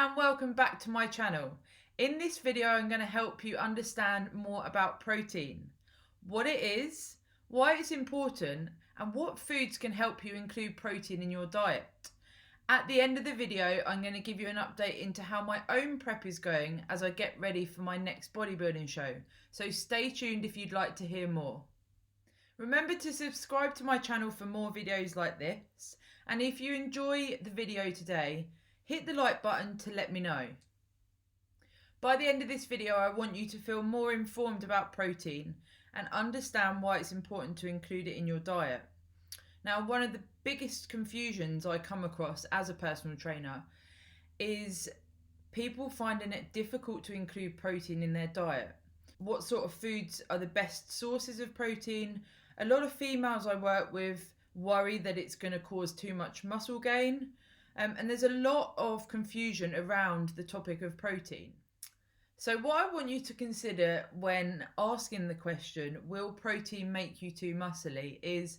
and welcome back to my channel. In this video I'm going to help you understand more about protein, what it is, why it's important, and what foods can help you include protein in your diet. At the end of the video I'm going to give you an update into how my own prep is going as I get ready for my next bodybuilding show, so stay tuned if you'd like to hear more. Remember to subscribe to my channel for more videos like this, and if you enjoy the video today, hit the like button to let me know. By the end of this video, I want you to feel more informed about protein and understand why it's important to include it in your diet. Now, one of the biggest confusions I come across as a personal trainer is people finding it difficult to include protein in their diet. What sort of foods are the best sources of protein? A lot of females I work with worry that it's going to cause too much muscle gain. And there's a lot of confusion around the topic of protein. So what I want you to consider when asking the question, will protein make you too muscly, is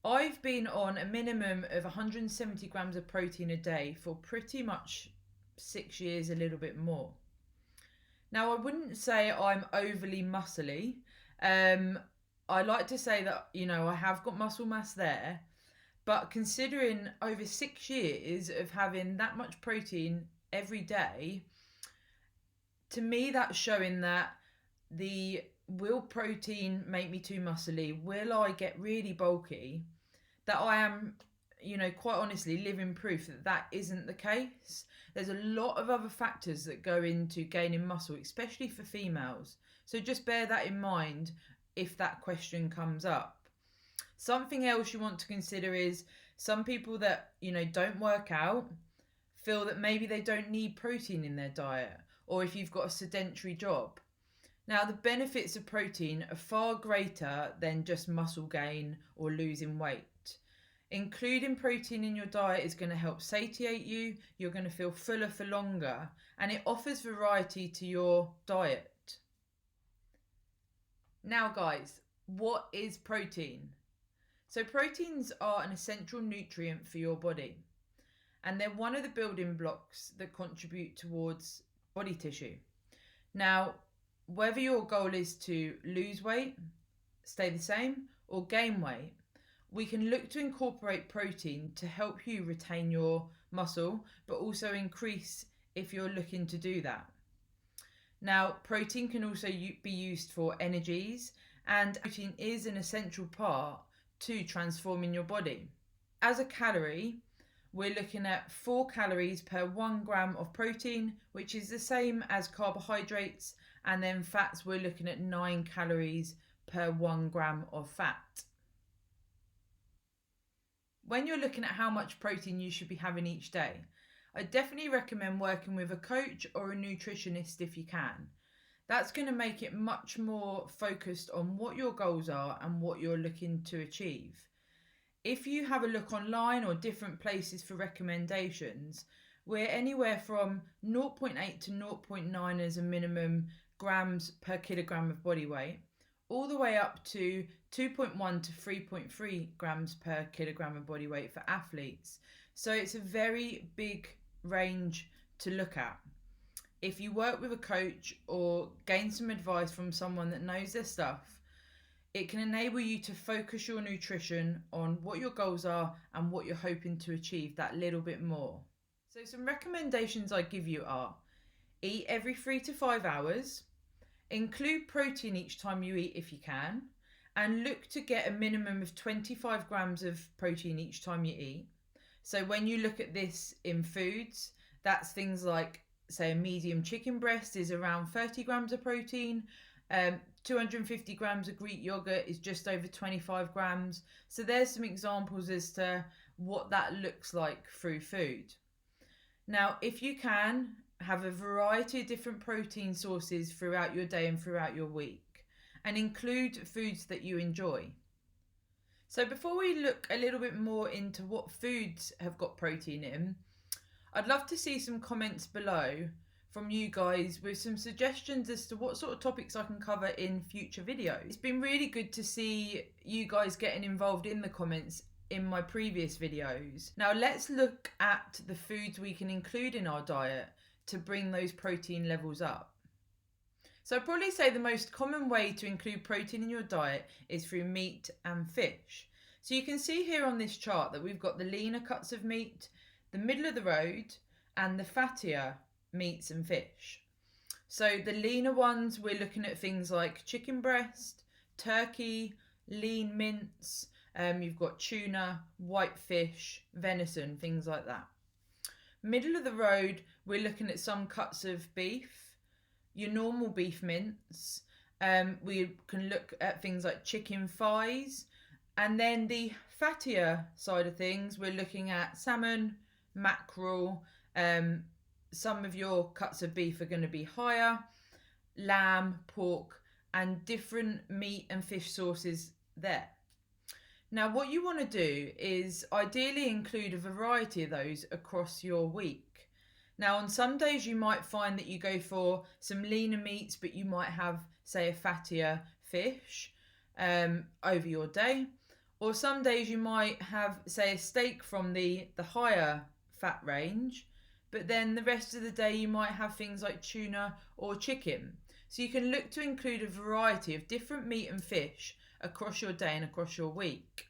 I've been on a minimum of 170 grams of protein a day for pretty much 6 years, a little bit more. Now, I wouldn't say I'm overly muscly. I like to say that, I have got muscle mass there. But considering over 6 years of having that much protein every day, to me that's showing that will protein make me too muscly? Will I get really bulky? That I am, quite honestly living proof that that isn't the case. There's a lot of other factors that go into gaining muscle, especially for females. So just bear that in mind if that question comes up. Something else you want to consider is some people that, don't work out feel that maybe they don't need protein in their diet, or if you've got a sedentary job. Now, the benefits of protein are far greater than just muscle gain or losing weight. Including protein in your diet is going to help satiate you, you're going to feel fuller for longer, and it offers variety to your diet. Now guys, what is protein? So proteins are an essential nutrient for your body, and they're one of the building blocks that contribute towards body tissue. Now, whether your goal is to lose weight, stay the same, or gain weight, we can look to incorporate protein to help you retain your muscle, but also increase if you're looking to do that. Now, protein can also be used for energies, and protein is an essential part to transforming your body. As a calorie, we're looking at 4 calories per 1 gram of protein, which is the same as carbohydrates, and then fats, we're looking at 9 calories per 1 gram of fat. When you're looking at how much protein you should be having each day, I definitely recommend working with a coach or a nutritionist if you can. That's going to make it much more focused on what your goals are and what you're looking to achieve. If you have a look online or different places for recommendations, we're anywhere from 0.8 to 0.9 as a minimum grams per kilogram of body weight, all the way up to 2.1 to 3.3 grams per kilogram of body weight for athletes. So it's a very big range to look at. If you work with a coach or gain some advice from someone that knows their stuff, it can enable you to focus your nutrition on what your goals are and what you're hoping to achieve that little bit more. So some recommendations I give you are: eat every 3 to 5 hours, include protein each time you eat if you can, and look to get a minimum of 25 grams of protein each time you eat. So when you look at this in foods, that's things like, say, a medium chicken breast is around 30 grams of protein. 250 grams of Greek yogurt is just over 25 grams. So there's some examples as to what that looks like through food. Now, if you can, have a variety of different protein sources throughout your day and throughout your week, and include foods that you enjoy. So before we look a little bit more into what foods have got protein in, I'd love to see some comments below from you guys with some suggestions as to what sort of topics I can cover in future videos. It's been really good to see you guys getting involved in the comments in my previous videos. Now let's look at the foods we can include in our diet to bring those protein levels up. So I'd probably say the most common way to include protein in your diet is through meat and fish. So you can see here on this chart that we've got the leaner cuts of meat, the middle of the road, and the fattier meats and fish. So the leaner ones, we're looking at things like chicken breast, turkey, lean mince, you've got tuna, white fish, venison, things like that. Middle of the road, we're looking at some cuts of beef, your normal beef mince. We can look at things like chicken thighs. And then the fattier side of things, we're looking at salmon, mackerel. Some of your cuts of beef are going to be higher, lamb, pork, and different meat and fish sources there. Now, what you want to do is ideally include a variety of those across your week. Now, on some days you might find that you go for some leaner meats, but you might have, say, a fattier fish over your day. Or some days you might have, say, a steak from the higher fat range, but then the rest of the day you might have things like tuna or chicken. So you can look to include a variety of different meat and fish across your day and across your week.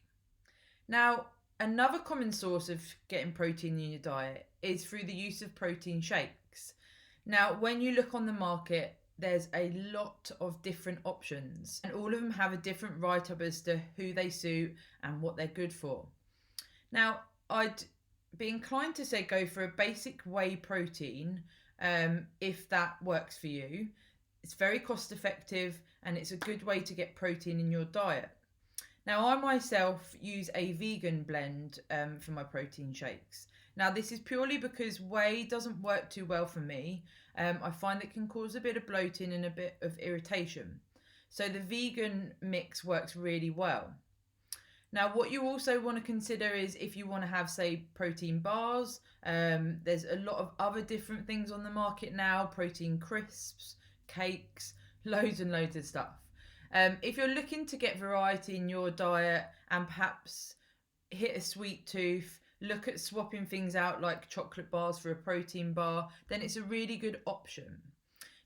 Now, another common source of getting protein in your diet is through the use of protein shakes. Now, when you look on the market, there's a lot of different options, and all of them have a different write-up as to who they suit and what they're good for. Now, I'd be inclined to say go for a basic whey protein if that works for you. It's very cost effective and it's a good way to get protein in your diet. Now, I myself use a vegan blend for my protein shakes. Now, this is purely because whey doesn't work too well for me. I find it can cause a bit of bloating and a bit of irritation. So the vegan mix works really well. Now, what you also want to consider is if you want to have, say, protein bars. There's a lot of other different things on the market now, protein crisps, cakes, loads and loads of stuff. If you're looking to get variety in your diet and perhaps hit a sweet tooth, look at swapping things out like chocolate bars for a protein bar, then it's a really good option.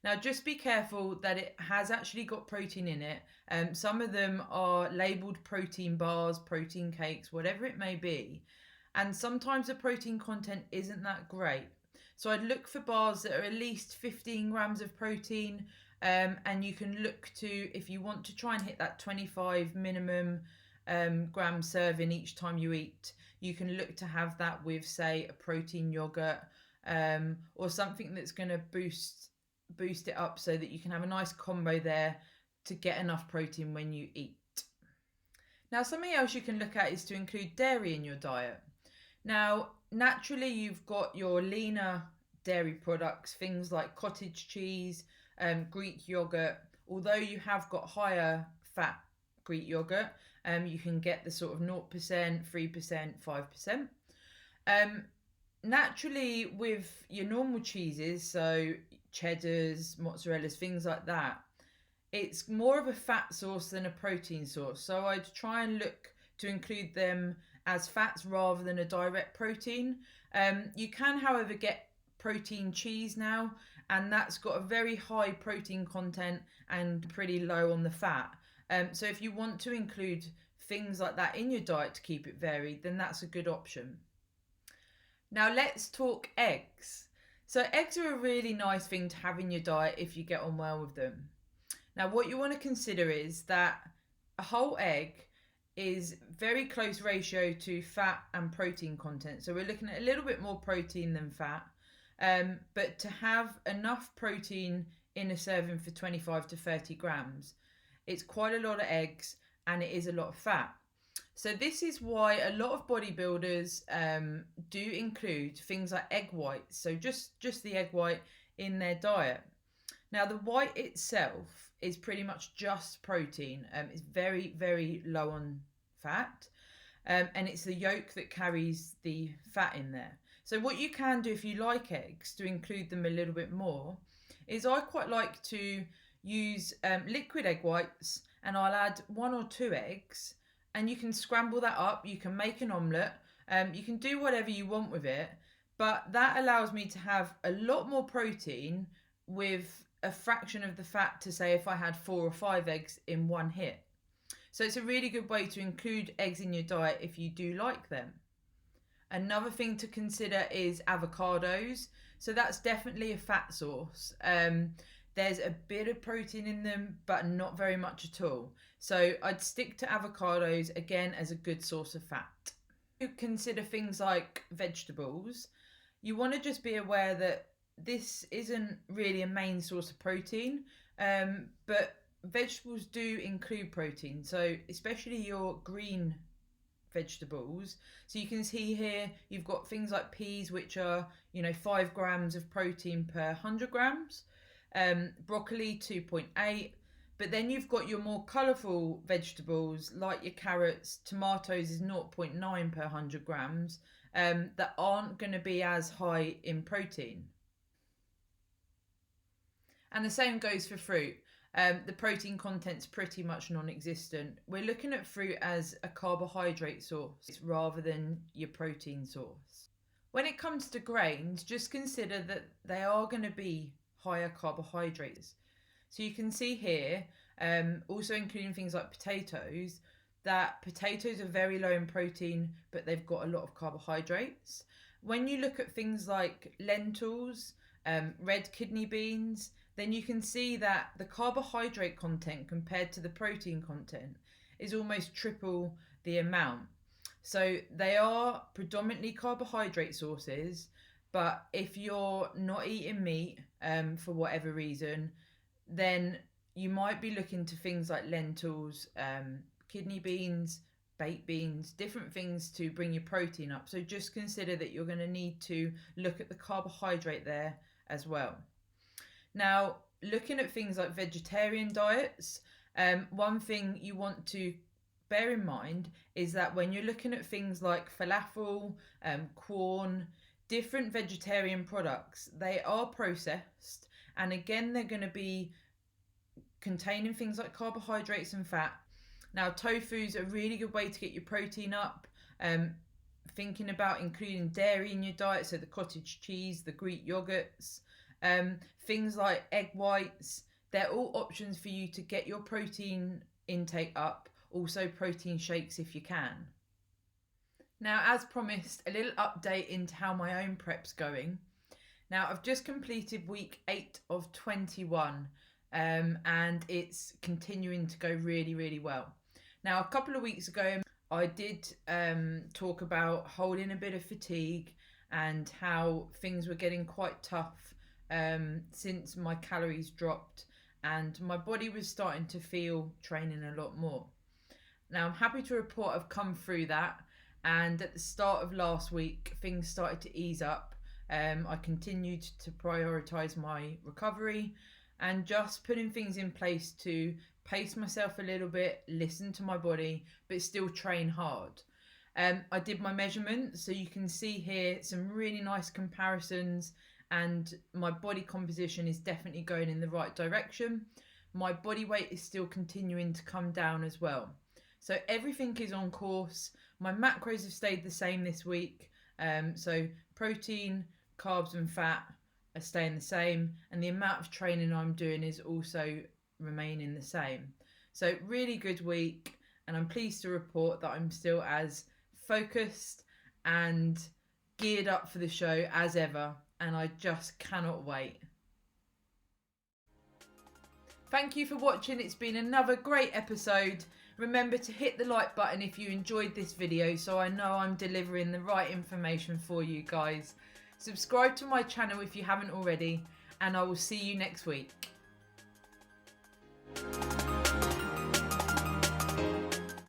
Now, just be careful that it has actually got protein in it. Some of them are labelled protein bars, protein cakes, whatever it may be. And sometimes the protein content isn't that great. So I'd look for bars that are at least 15 grams of protein. And you can look to, if you want to try and hit that 25 minimum gram serving each time you eat, you can look to have that with, say, a protein yogurt or something that's going to boost it up so that you can have a nice combo there to get enough protein when you eat. Now, something else you can look at is to include dairy in your diet. Now, naturally, you've got your leaner dairy products, things like cottage cheese, Greek yogurt. Although you have got higher fat Greek yogurt, you can get the sort of 0%, 3%, 5%. Naturally, with your normal cheeses, so cheddars, mozzarellas, things like that, it's more of a fat source than a protein source. So I'd try and look to include them as fats rather than a direct protein. You can, however, get protein cheese now, and that's got a very high protein content and pretty low on the fat. So if you want to include things like that in your diet to keep it varied, then that's a good option. Now let's talk eggs. So eggs are a really nice thing to have in your diet if you get on well with them. Now what you want to consider is that a whole egg is very close ratio to fat and protein content. So we're looking at a little bit more protein than fat. But to have enough protein in a serving for 25 to 30 grams, it's quite a lot of eggs and it is a lot of fat. So this is why a lot of bodybuilders do include things like egg whites, so just the egg white in their diet. Now the white itself is pretty much just protein. It's very, very low on fat, and it's the yolk that carries the fat in there. So what you can do if you like eggs to include them a little bit more is I quite like to use liquid egg whites, and I'll add 1 or 2 eggs and you can scramble that up. You can make an omelette. You can do whatever you want with it, but that allows me to have a lot more protein with a fraction of the fat to say if I had 4 or 5 eggs in one hit. So it's a really good way to include eggs in your diet if you do like them. Another thing to consider is avocados. So that's definitely a fat source. There's a bit of protein in them, but not very much at all. So I'd stick to avocados again as a good source of fat. You consider things like vegetables. You want to just be aware that this isn't really a main source of protein, but vegetables do include protein. So especially your green vegetables. So you can see here you've got things like peas, which are 5 grams of protein per 100 grams. Broccoli 2.8, but then you've got your more colourful vegetables like your carrots. Tomatoes is 0.9 per 100 grams, that aren't going to be as high in protein. And the same goes for fruit. The protein content's pretty much non-existent. We're looking at fruit as a carbohydrate source rather than your protein source. When it comes to grains, just consider that they are going to be higher carbohydrates. So you can see here, also including things like potatoes, that potatoes are very low in protein, but they've got a lot of carbohydrates. When you look at things like lentils, red kidney beans, then you can see that the carbohydrate content compared to the protein content is almost triple the amount. So they are predominantly carbohydrate sources, but if you're not eating meat for whatever reason, then you might be looking to things like lentils, kidney beans, baked beans, different things to bring your protein up. So just consider that you're going to need to look at the carbohydrate there as well. Now, looking at things like vegetarian diets, one thing you want to bear in mind is that when you're looking at things like falafel, corn, different vegetarian products, they are processed, and again they're going to be containing things like carbohydrates and fat. Now, tofu's a really good way to get your protein up. Thinking about including dairy in your diet, so the cottage cheese, the Greek yogurts, things like egg whites, they're all options for you to get your protein intake up. Also protein shakes if you can. Now, as promised, a little update into how my own prep's going. Now, I've just completed week 8 of 21, and it's continuing to go really, really well. Now, a couple of weeks ago, I did talk about holding a bit of fatigue and how things were getting quite tough since my calories dropped and my body was starting to feel training a lot more. Now, I'm happy to report I've come through that, and at the start of last week, things started to ease up. I continued to prioritise my recovery and just putting things in place to pace myself a little bit, listen to my body, but still train hard. I did my measurements, so you can see here some really nice comparisons, and my body composition is definitely going in the right direction. My body weight is still continuing to come down as well. So everything is on course. My macros have stayed the same this week. So protein, carbs and fat are staying the same, and the amount of training I'm doing is also remaining the same. So really good week, and I'm pleased to report that I'm still as focused and geared up for the show as ever, and I just cannot wait. Thank you for watching. It's been another great episode. Remember to hit the like button if you enjoyed this video, so I know I'm delivering the right information for you guys. Subscribe to my channel if you haven't already, and I will see you next week.